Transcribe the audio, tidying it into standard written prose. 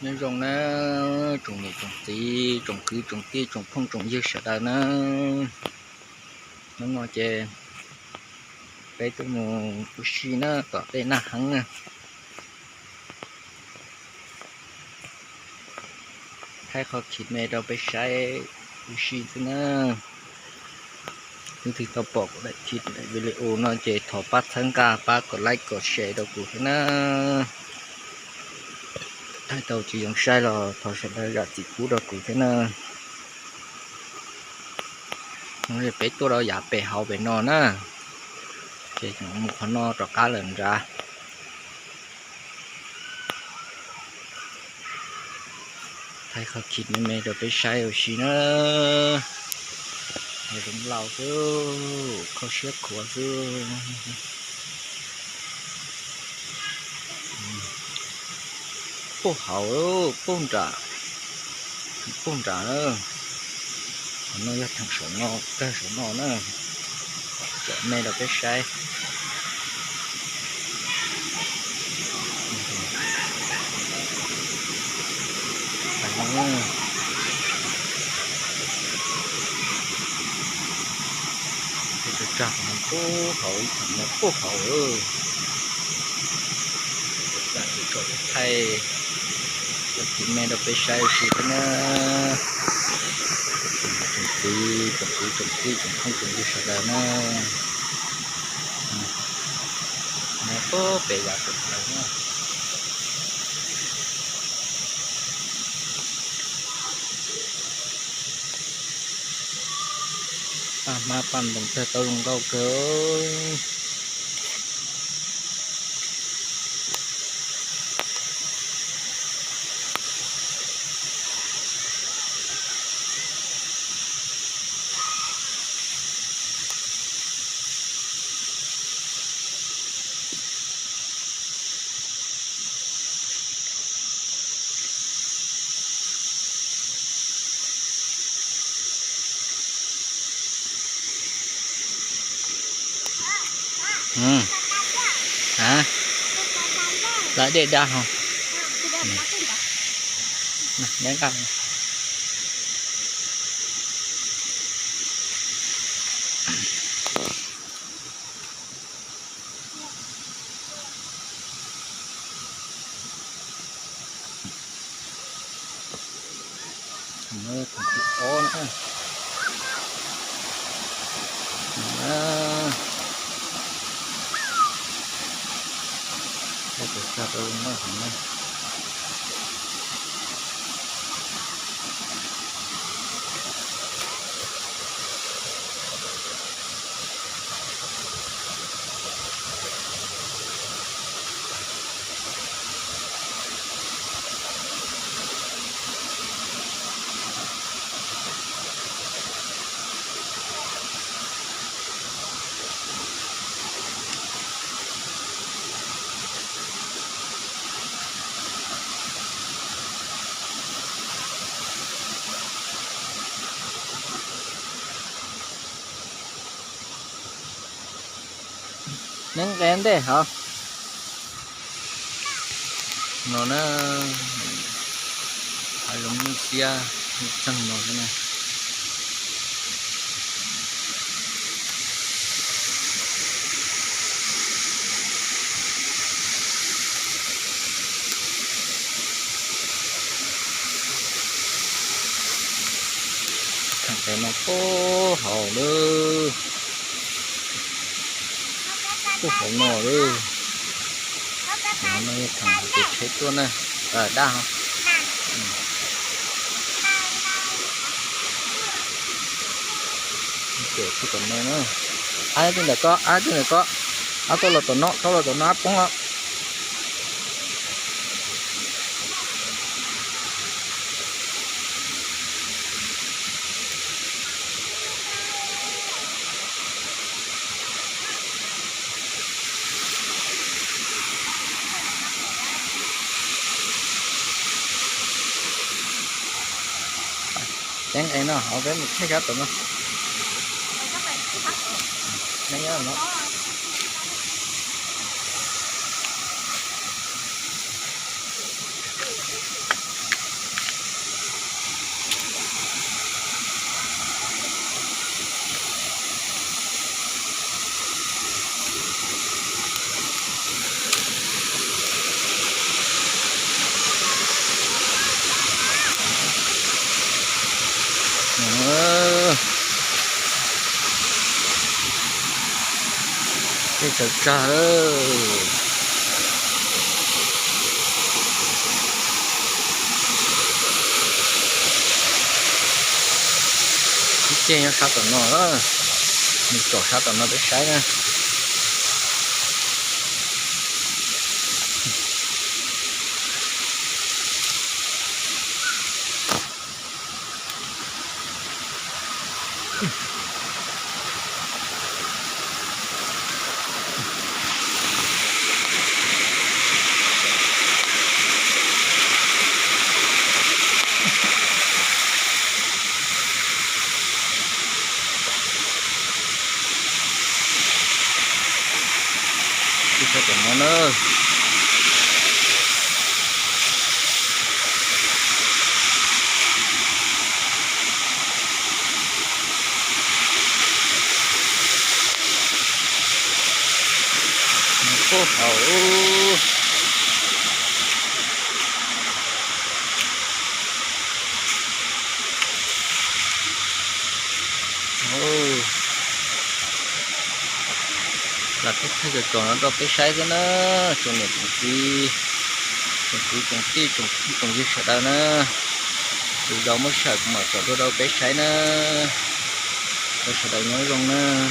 nhân dòng nó trồng này trồng tí trồng cứ trồng tí trồng không trồng dưa sợ đau nó ngồi chè cái tôi mù xí nó tỏ tên nó hăng nèให้เขาคิดแม่เราไปใช้ชีวิตนะถึงต่อปอกได้คิดในวิดีโอน่าจะถอดปัดทั้งกาป้ากดไลค์กดแชร์เรากูนะถ้าเราจะยังใช้เราถอดเสร็จแล้วอยากจิตกูเรากูนะเราจะไปตัวเราอยากไปเฮาไปนอนนะเจ้าหมูเขานอนต่อการเล่นจ้าให้เขาคิดไม่แม่เราไปใช้เอาชีนะให้ผมเล่าซิเขาเชื่อขวดซิพวกเขาป้งจ่าเนอะเขาเนอะยัดทางสองนอได้สองนอเนอะจะแม่เราไปใช้จะจับมันพวกเขาทำมาพวกเขาจะจดไทยจะกินแม่เราไปใช้สินะจมตีจมข้างจมที่สุดแล้วนะแม่ก็ไปอยากจะทำนะมาปั่นตรงเธอตรงเราเกินhả lại để đa hả nè cầm mơ còn chịu khó nữa để cho tôi nó hẳn nâng đèn đây hả nó hay giống như kia chân nó thế này thằng cái nó có hậu nữaพวกเขาหน่อเลยnó mới thằng cái chết luôn này đa hả kể cái tuần này nữa ai trên này có tôi là tuần nó đúng không cái nó họ với một cái tụi nó nhớ nó จะจ้าที่เจียงsátตอนนอมีจอsátตอนนอไปใช้นะที่sátตอนนอเนอะโอ้โหlà cái thay cho tròn nó đâu phải sai cái nó tròn này trồng gì sợ đâu nữa từ đâu mới sợ mà sợ đâu phải sai nữa tôi sợ đâu nói luôn nữa